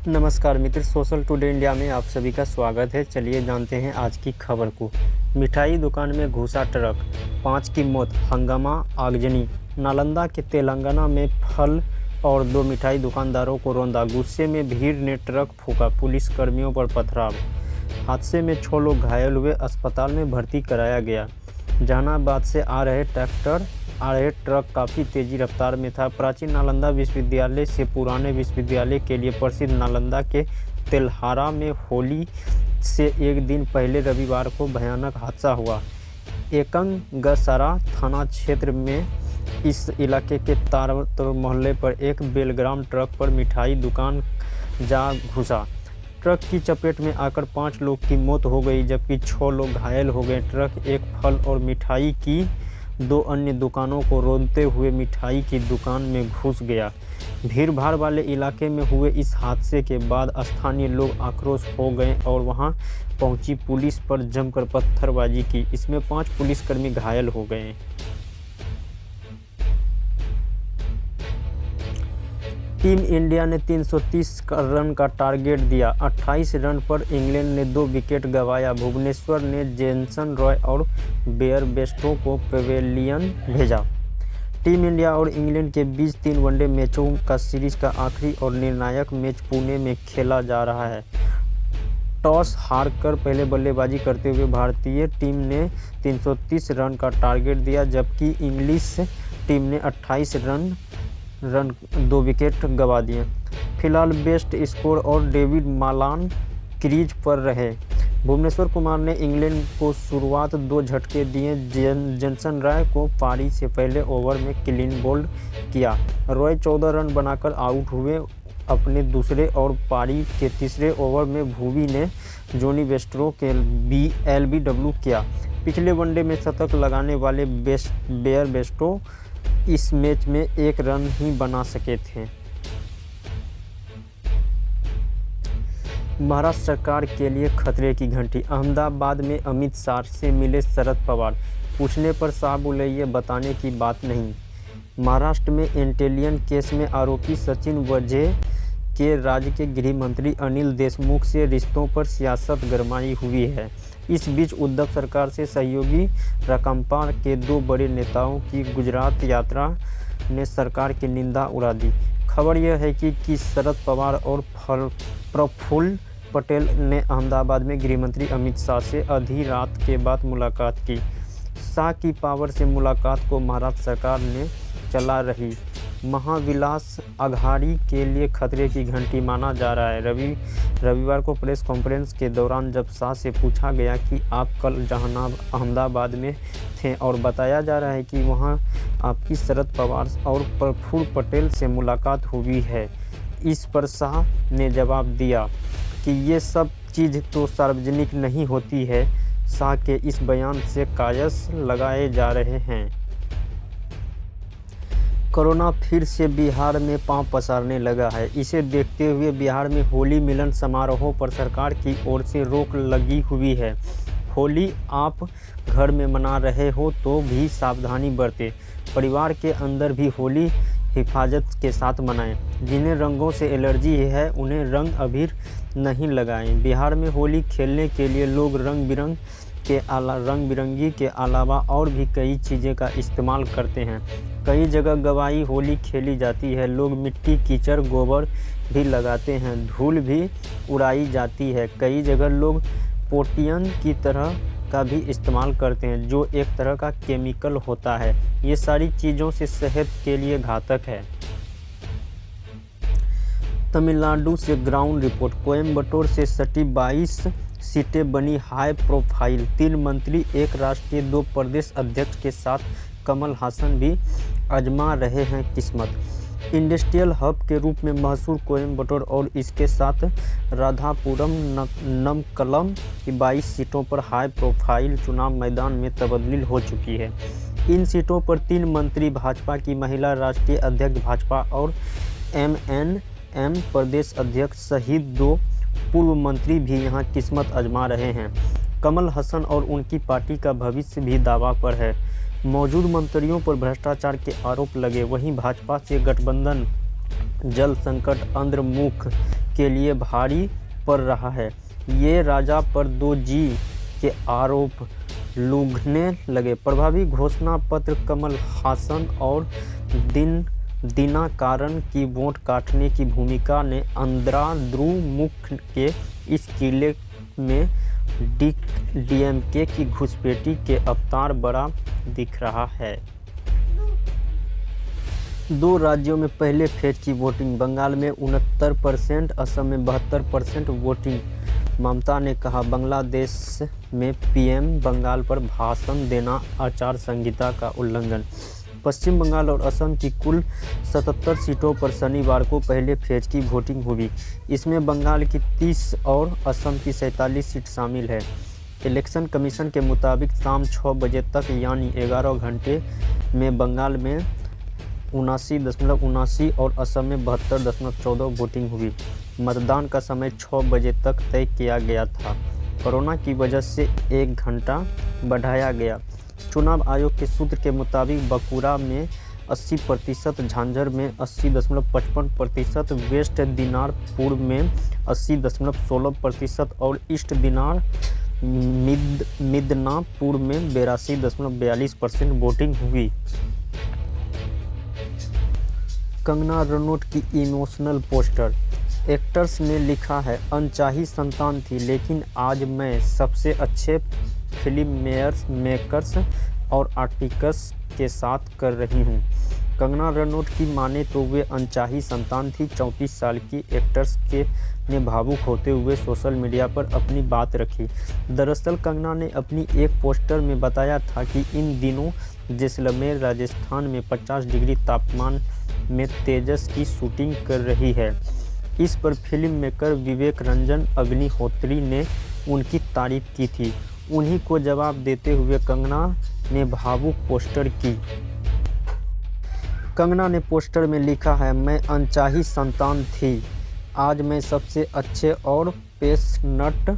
नमस्कार मित्र, social today India में आप सभी का स्वागत है। चलिए जानते हैं आज की खबर को। मिठाई दुकान में घुसा ट्रक, 5 की मौत, हंगामा आगजनी। नालंदा के तेलंगाना में फल और 2 मिठाई दुकानदारों को रौंदा। गुस्से में भीड़ ने ट्रक फूंका, पुलिस कर्मियों पर पथराव। हादसे में 6 लोग घायल हुए, अस्पताल में भर्ती कराया गया। जहानाबाद से आ रहे ट्रक काफ़ी तेज़ी रफ्तार में था। प्राचीन नालंदा विश्वविद्यालय से पुराने विश्वविद्यालय के लिए प्रसिद्ध नालंदा के तेल्हारा में होली से एक दिन पहले रविवार को भयानक हादसा हुआ। एकंगसरा थाना क्षेत्र में इस इलाके के तारतर मोहल्ले पर एक बेलग्राम ट्रक पर मिठाई दुकान जा घुसा। ट्रक की चपेट में आकर 5 लोग की मौत हो गई, जबकि 6 लोग घायल हो गए। ट्रक एक फल और मिठाई की 2 अन्य दुकानों को रौंदते हुए मिठाई की दुकान में घुस गया। भीड़-भाड़ वाले इलाके में हुए इस हादसे के बाद स्थानीय लोग आक्रोश हो गए और वहां पहुंची पुलिस पर जमकर पत्थरबाजी की। इसमें 5 पुलिसकर्मी घायल हो गए। टीम इंडिया ने 330 रन का टारगेट दिया। 28 रन पर इंग्लैंड ने 2 विकेट गंवाया। भुवनेश्वर ने जेसन रॉय और बेयरस्टो को पवेलियन भेजा। टीम इंडिया और इंग्लैंड के बीच 3 वनडे मैचों का सीरीज का आखिरी और निर्णायक मैच पुणे में खेला जा रहा है। टॉस हारकर पहले बल्लेबाजी करते हुए भारतीय टीम ने 330 रन का टारगेट दिया, जबकि इंग्लिश टीम ने 28 रन 2 विकेट गंवा दिए। फिलहाल बेस्ट स्कोर और डेविड मालान क्रीज पर रहे। भुवनेश्वर कुमार ने इंग्लैंड को शुरुआत 2 झटके दिए। जेसन रॉय को पारी से पहले ओवर में क्लीन बोल्ड किया। रॉय 14 रन बनाकर आउट हुए। अपने दूसरे और पारी के तीसरे ओवर में भुवी ने जोनी बेयरस्टो के एलबीडब्ल्यू किया। पिछले वनडे में शतक लगाने वाले बेयरस्टो इस मैच में 1 रन ही बना सके थे। महाराष्ट्र सरकार के लिए खतरे की घंटी। अहमदाबाद में अमित शाह से मिले शरद पवार। पूछने पर शाह बोले, ये बताने की बात नहीं। महाराष्ट्र में इंटेलिजेंस केस में आरोपी सचिन वझे के राज्य के गृह मंत्री अनिल देशमुख से रिश्तों पर सियासत गरमाई हुई है। इस बीच उद्धव सरकार से सहयोगी राकांपा के 2 बड़े नेताओं की गुजरात यात्रा ने सरकार की निंदा उड़ा दी। खबर यह है कि शरद पवार और प्रफुल्ल पटेल ने अहमदाबाद में गृहमंत्री अमित शाह से आधी रात के बाद मुलाकात की। शाह की पावर से मुलाकात को महाराष्ट्र सरकार ने चला रही महाविलास अघाड़ी के लिए खतरे की घंटी माना जा रहा है। रविवार को प्रेस कॉन्फ्रेंस के दौरान जब शाह से पूछा गया कि आप कल अहमदाबाद में थे और बताया जा रहा है कि वहां आपकी शरद पवार और प्रफुल्ल पटेल से मुलाकात हुई है, इस पर शाह ने जवाब दिया कि ये सब चीज़ तो सार्वजनिक नहीं होती है। शाह के इस बयान से कयास लगाए जा रहे हैं। कोरोना फिर से बिहार में पांव पसारने लगा है। इसे देखते हुए बिहार में होली मिलन समारोहों पर सरकार की ओर से रोक लगी हुई है। होली आप घर में मना रहे हो तो भी सावधानी बरतें। परिवार के अंदर भी होली हिफाजत के साथ मनाएं। जिन्हें रंगों से एलर्जी है उन्हें रंग अबीर नहीं लगाएं। बिहार में होली खेलने के लिए लोग रंग बिरंगी के अलावा और भी कई चीज़ें का इस्तेमाल करते हैं। कई जगह गवाई होली खेली जाती है। लोग मिट्टी, कीचड़, गोबर भी लगाते हैं। धूल भी उड़ाई जाती है। कई जगह लोग पोटियन की तरह का भी इस्तेमाल करते हैं, जो एक तरह का केमिकल होता है। ये सारी चीज़ों से सेहत के लिए घातक है। तमिलनाडु से ग्राउंड रिपोर्ट। कोयम्बटूर से सटी 22 सीटें बनी हाई प्रोफाइल। 3 मंत्री, 1 राष्ट्रीय, 2 प्रदेश अध्यक्ष के साथ कमल हासन भी आजमा रहे हैं किस्मत। इंडस्ट्रियल हब के रूप में मशहूर कोयम्बटूर और इसके साथ राधापुरम नमक्कलम की 22 सीटों पर हाई प्रोफाइल चुनाव मैदान में तब्दील हो चुकी है। इन सीटों पर 3 मंत्री, भाजपा की महिला राष्ट्रीय अध्यक्ष भाजपा और एमएनएम प्रदेश अध्यक्ष सहित 2 पूर्व मंत्री भी यहां किस्मत आजमा रहे हैं। कमल हसन और उनकी पार्टी का भविष्य भी दांव पर है। मौजूद मंत्रियों पर भ्रष्टाचार के आरोप लगे। वहीं भाजपा से गठबंधन जल संकट, अंतर्मुख के लिए भारी पड़ रहा है। ये राजा पर 2G के आरोप लूघने लगे। प्रभावी घोषणा पत्र कमल हासन और दिनाकरन की वोट काटने की भूमिका ने अंधाधुंध के इस किले में डीएमके की घुसपैठी के अवतार बड़ा दिख रहा है। 2 राज्यों में पहले फेज की वोटिंग। बंगाल में 69%, असम में 72% वोटिंग। ममता ने कहा, बांग्लादेश में पीएम बंगाल पर भाषण देना आचार संहिता का उल्लंघन। पश्चिम बंगाल और असम की कुल 77 सीटों पर शनिवार को पहले फेज की वोटिंग होगी। इसमें बंगाल की 30 और असम की 47 सीट शामिल है। इलेक्शन कमीशन के मुताबिक शाम 6 बजे तक यानी 11 घंटे में बंगाल में 79.79 और असम में 72.14 वोटिंग हुई। मतदान का समय 6 बजे तक तय किया गया था। कोरोना की वजह से 1 घंटा बढ़ाया गया। चुनाव आयोग के सूत्र के मुताबिक बांकुड़ा में 80%, झांझर में 80.55%, वेस्ट दिनाजपुर में 80.16% और ईस्ट मिदनापुर में 82.42% वोटिंग हुई। कंगना रनौत की इमोशनल पोस्टर। एक्टर्स ने लिखा है, अनचाही संतान थी लेकिन आज मैं सबसे अच्छे फिल्म मेकर्स और आर्टिस्ट्स के साथ कर रही हूँ। कंगना रनौत की माने तो वे अनचाही संतान थी। 34 साल की एक्ट्रेस ने भावुक होते हुए सोशल मीडिया पर अपनी बात रखी। दरअसल कंगना ने अपनी एक पोस्टर में बताया था कि इन दिनों जैसलमेर राजस्थान में 50 डिग्री तापमान में तेजस की शूटिंग कर रही है। इस पर फिल्म मेकर विवेक रंजन अग्निहोत्री ने उनकी तारीफ की थी। उन्हीं को जवाब देते हुए कंगना ने भावुक पोस्टर की। कंगना ने पोस्टर में लिखा है, मैं अनचाही संतान थी, आज मैं सबसे अच्छे और पैशनेट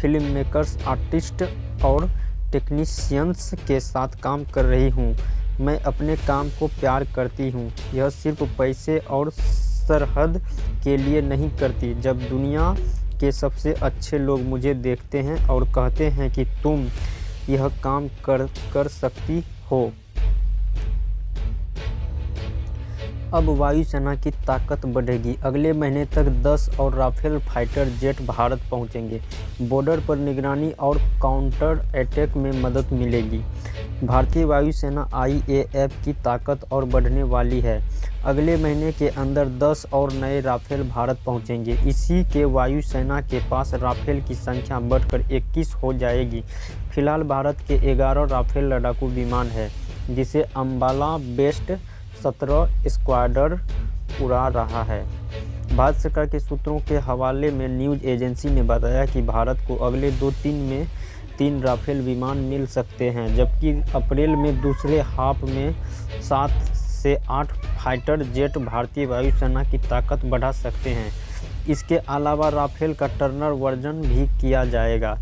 फिल्म मेकर्स, आर्टिस्ट और टेक्नीशियंस के साथ काम कर रही हूँ। मैं अपने काम को प्यार करती हूँ। यह सिर्फ पैसे और सरहद के लिए नहीं करती। जब दुनिया के सबसे अच्छे लोग मुझे देखते हैं और कहते हैं कि तुम यह काम कर सकती हो। अब वायुसेना की ताकत बढ़ेगी। अगले महीने तक 10 और राफेल फाइटर जेट भारत पहुंचेंगे। बॉर्डर पर निगरानी और काउंटर अटैक में मदद मिलेगी। भारतीय वायुसेना IAF की ताकत और बढ़ने वाली है। अगले महीने के अंदर 10 और नए राफेल भारत पहुंचेंगे। इसी के वायुसेना के पास राफेल की संख्या बढ़कर 21 हो जाएगी। फिलहाल भारत के 11 राफेल लड़ाकू विमान है, जिसे अंबाला बेस्ड 17 स्क्वाड्रन उड़ा रहा है। भारत सरकार के सूत्रों के हवाले में न्यूज़ एजेंसी ने बताया कि भारत को अगले 2-3 में 3 राफेल विमान मिल सकते हैं, जबकि अप्रैल में दूसरे हाफ में 7 से 8 फाइटर जेट भारतीय वायुसेना की ताकत बढ़ा सकते हैं। इसके अलावा राफेल का टर्नर वर्जन भी किया जाएगा।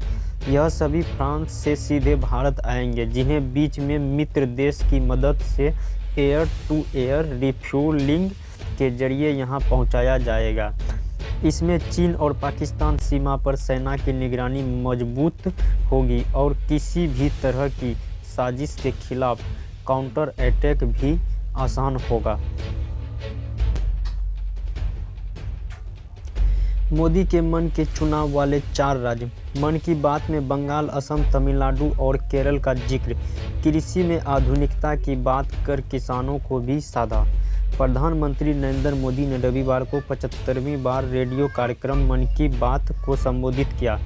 यह सभी फ्रांस से सीधे भारत आएंगे, जिन्हें बीच में मित्र देश की मदद से एयर टू एयर रिफ्यूलिंग के जरिए यहां पहुंचाया जाएगा। इसमें चीन और पाकिस्तान सीमा पर सेना की निगरानी मजबूत होगी और किसी भी तरह की साजिश के खिलाफ काउंटर अटैक भी आसान होगा। मोदी के मन के चुनाव वाले 4 राज्य। मन की बात में बंगाल, असम, तमिलनाडु और केरल का जिक्र। कृषि में आधुनिकता की बात कर किसानों को भी साधा। प्रधानमंत्री नरेंद्र मोदी ने रविवार को 75वीं बार रेडियो कार्यक्रम मन की बात को संबोधित किया।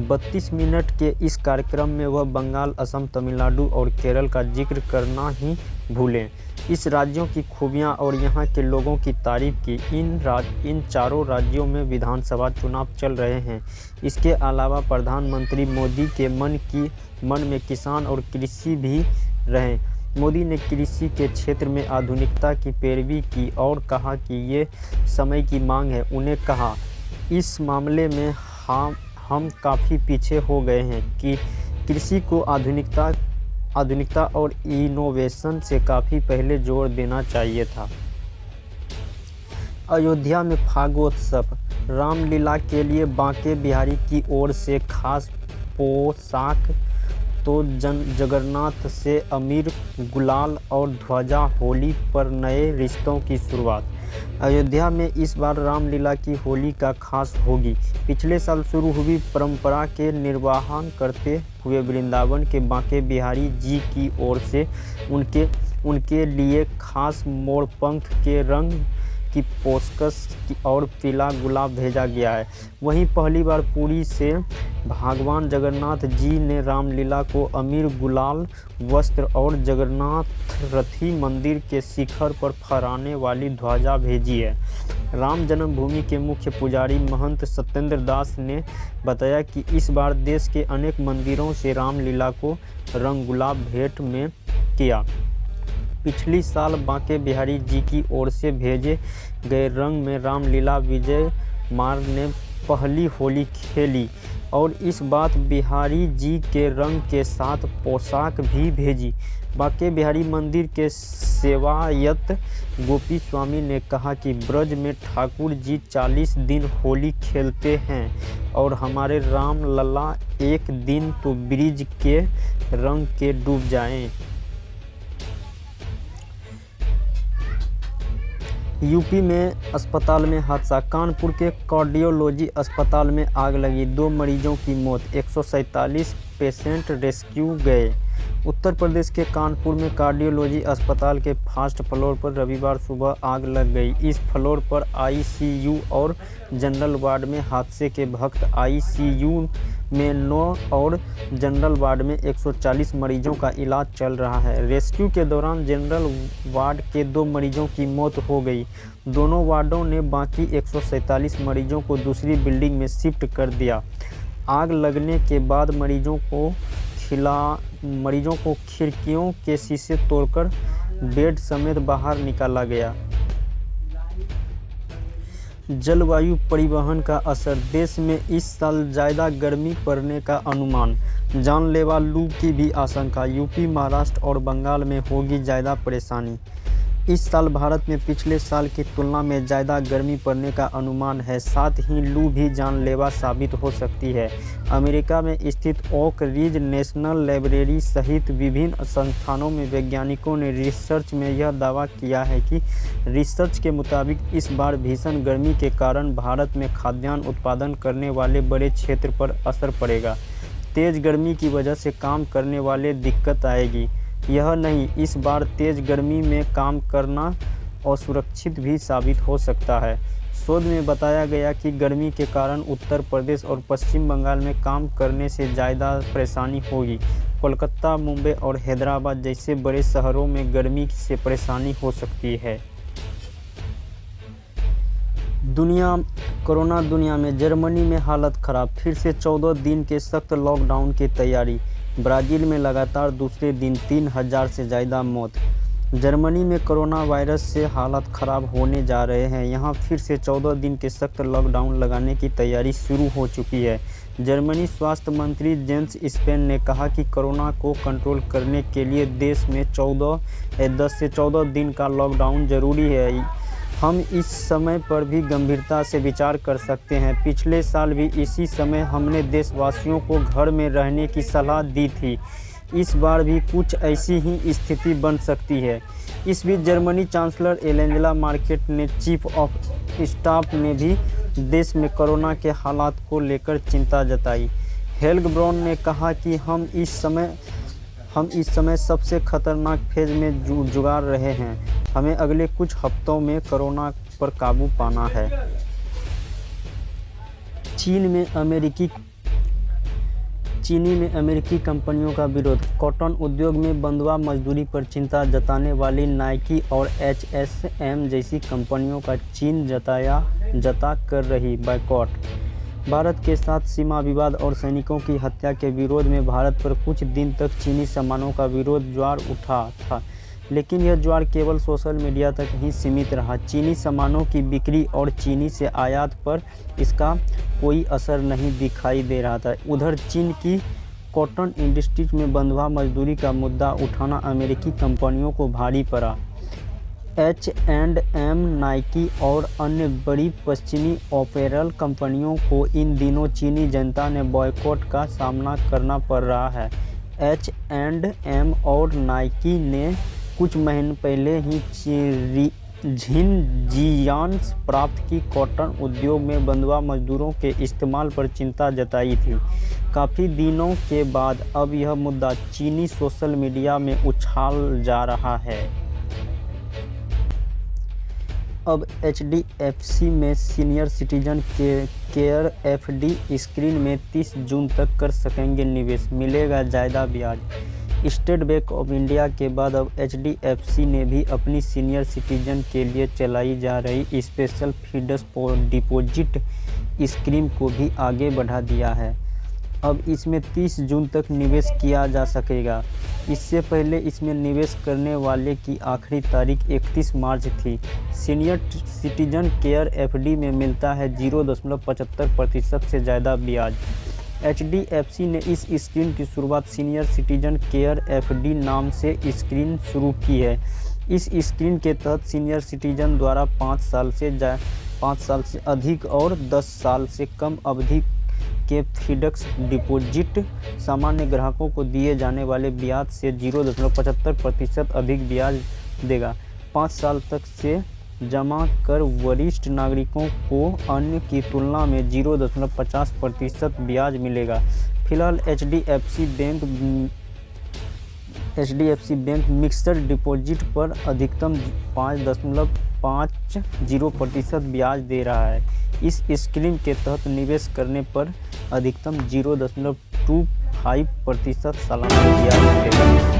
32 मिनट के इस कार्यक्रम में वह बंगाल, असम, तमिलनाडु और केरल का जिक्र करना ही भूलें। इस राज्यों की खूबियां और यहां के लोगों की तारीफ की। इन चारों राज्यों में विधानसभा चुनाव चल रहे हैं। इसके अलावा प्रधानमंत्री मोदी के मन में किसान और कृषि भी रहे। मोदी ने कृषि के क्षेत्र में आधुनिकता की पैरवी की और कहा कि ये समय की मांग है। उन्हें कहा, इस मामले में हम काफ़ी पीछे हो गए हैं कि कृषि को आधुनिकता और इनोवेशन से काफ़ी पहले जोर देना चाहिए था। अयोध्या में फागोत्सव। रामलीला के लिए बांके बिहारी की ओर से खास पोशाक तो जगन्नाथ से अमीर गुलाल और ध्वजा, होली पर नए रिश्तों की शुरुआत। अयोध्या में इस बार रामलीला की होली का खास होगी। पिछले साल शुरू हुई परंपरा के निर्वहन करते हुए वृंदावन के बांके बिहारी जी की ओर से उनके लिए खास मोरपंख के रंग की पेशकश और पीला गुलाब भेजा गया है। वहीं पहली बार पुरी से भगवान जगन्नाथ जी ने रामलीला को अमीर गुलाल वस्त्र और जगन्नाथ रथी मंदिर के शिखर पर फहराने वाली ध्वजा भेजी है। राम जन्मभूमि के मुख्य पुजारी महंत सत्येंद्र दास ने बताया कि इस बार देश के अनेक मंदिरों से रामलीला को रंग गुलाब भेंट में किया। पिछली साल बांके बिहारी जी की ओर से भेजे गए रंग में रामलीला विजय मार ने पहली होली खेली और इस बात बिहारी जी के रंग के साथ पोशाक भी भेजी। बांके बिहारी मंदिर के सेवायत गोपी स्वामी ने कहा कि ब्रज में ठाकुर जी 40 दिन होली खेलते हैं और हमारे राम लला एक दिन तो ब्रिज के रंग के डूब जाएं। यूपी में अस्पताल में हादसा। कानपुर के कार्डियोलॉजी अस्पताल में आग लगी, 2 मरीजों की मौत, 147 पेशेंट रेस्क्यू गए। उत्तर प्रदेश के कानपुर में कार्डियोलॉजी अस्पताल के फर्स्ट फ्लोर पर रविवार सुबह आग लग गई। इस फ्लोर पर आईसीयू और जनरल वार्ड में हादसे के वक्त आईसीयू में 9 और जनरल वार्ड में 140 मरीजों का इलाज चल रहा है। रेस्क्यू के दौरान जनरल वार्ड के 2 मरीजों की मौत हो गई। दोनों वार्डों ने बाकी 147 मरीजों को दूसरी बिल्डिंग में शिफ्ट कर दिया। आग लगने के बाद मरीजों को खिड़कियों के शीशे तोड़कर बेड समेत बाहर निकाला गया। जलवायु परिवर्तन का असर। देश में इस साल ज़्यादा गर्मी पड़ने का अनुमान, जानलेवा लू की भी आशंका। यूपी, महाराष्ट्र और बंगाल में होगी ज़्यादा परेशानी। इस साल भारत में पिछले साल की तुलना में ज़्यादा गर्मी पड़ने का अनुमान है, साथ ही लू भी जानलेवा साबित हो सकती है। अमेरिका में स्थित ओक रिज नेशनल लाइब्रेरी सहित विभिन्न संस्थानों में वैज्ञानिकों ने रिसर्च में यह दावा किया है कि रिसर्च के मुताबिक इस बार भीषण गर्मी के कारण भारत में खाद्यान्न उत्पादन करने वाले बड़े क्षेत्र पर असर पड़ेगा। तेज़ गर्मी की वजह से काम करने वाले दिक्कत आएगी। यह नहीं, इस बार तेज़ गर्मी में काम करना असुरक्षित भी साबित हो सकता है। शोध में बताया गया कि गर्मी के कारण उत्तर प्रदेश और पश्चिम बंगाल में काम करने से ज़्यादा परेशानी होगी। कोलकाता, मुंबई और हैदराबाद जैसे बड़े शहरों में गर्मी से परेशानी हो सकती है। कोरोना दुनिया में। जर्मनी में हालत खराब, फिर से 14 दिन के सख्त लॉकडाउन की तैयारी। ब्राज़ील में लगातार दूसरे दिन 3000 से ज़्यादा मौत। जर्मनी में कोरोना वायरस से हालात ख़राब होने जा रहे हैं। यहाँ फिर से 14 दिन के सख्त लॉकडाउन लगाने की तैयारी शुरू हो चुकी है। जर्मनी स्वास्थ्य मंत्री जेंस स्पेन ने कहा कि कोरोना को कंट्रोल करने के लिए देश में 10 से 14 दिन का लॉकडाउन ज़रूरी है। हम इस समय पर भी गंभीरता से विचार कर सकते हैं। पिछले साल भी इसी समय हमने देशवासियों को घर में रहने की सलाह दी थी। इस बार भी कुछ ऐसी ही स्थिति बन सकती है। इस बीच जर्मनी चांसलर एंजेला मर्केल ने चीफ ऑफ स्टाफ ने भी देश में कोरोना के हालात को लेकर चिंता जताई। हेल्ग ब्राउन ने कहा कि हम इस समय सबसे खतरनाक फेज में जुगाड़ रहे हैं। हमें अगले कुछ हफ्तों में कोरोना पर काबू पाना है। चीनी में अमेरिकी कंपनियों का विरोध। कॉटन उद्योग में बंधुआ मजदूरी पर चिंता जताने वाली नाइकी और HSM जैसी कंपनियों का चीन जता कर रही बायकॉट। भारत के साथ सीमा विवाद और सैनिकों की हत्या के विरोध में भारत पर कुछ दिन तक चीनी सामानों का विरोध ज्वार उठा था, लेकिन यह ज्वार केवल सोशल मीडिया तक ही सीमित रहा। चीनी सामानों की बिक्री और चीनी से आयात पर इसका कोई असर नहीं दिखाई दे रहा था। उधर चीन की कॉटन इंडस्ट्रीज में बंधुआ मजदूरी का मुद्दा उठाना अमेरिकी कंपनियों को भारी पड़ा। H&M, नाइकी और अन्य बड़ी पश्चिमी अपैरल कंपनियों को इन दिनों चीनी जनता ने बॉयकॉट का सामना करना पड़ रहा है। H&M और नाइकी ने कुछ महीने पहले ही झिनजियांग प्रांत की कॉटन उद्योग में बंधुआ मजदूरों के इस्तेमाल पर चिंता जताई थी। काफ़ी दिनों के बाद अब यह मुद्दा चीनी सोशल मीडिया में उछाल जा रहा है। अब HDFC में senior citizen care FD scheme में 30 जून तक कर सकेंगे निवेश, मिलेगा ज़्यादा ब्याज। स्टेट बैंक ऑफ इंडिया के बाद अब HDFC ने भी अपनी सीनियर सिटीजन के लिए चलाई जा रही स्पेशल फिक्स्ड डिपॉजिट स्कीम को भी आगे बढ़ा दिया है। अब इसमें 30 जून तक निवेश किया जा सकेगा। इससे पहले इसमें निवेश करने वाले की आखिरी तारीख 31 मार्च थी। सीनियर सिटीजन केयर FD में मिलता है 0.75% से ज़्यादा ब्याज। HDFC ने इस स्कीम की शुरुआत सीनियर सिटीजन केयर FD नाम से स्कीम शुरू की है। इस स्कीम के तहत सीनियर सिटीजन द्वारा 5 साल से अधिक और 10 साल से कम अवधि के फिक्स्ड डिपॉजिट सामान्य ग्राहकों को दिए जाने वाले ब्याज से 0.75% अधिक ब्याज देगा। 5 साल तक से जमा कर वरिष्ठ नागरिकों को अन्य की तुलना में 0.50% ब्याज मिलेगा। फिलहाल HDFC बैंक मिक्स्ड डिपॉजिट पर अधिकतम 5.50% ब्याज दे रहा है। इस स्कीम के तहत निवेश करने पर अधिकतम 0.25% सालाना ब्याज मिलेगा।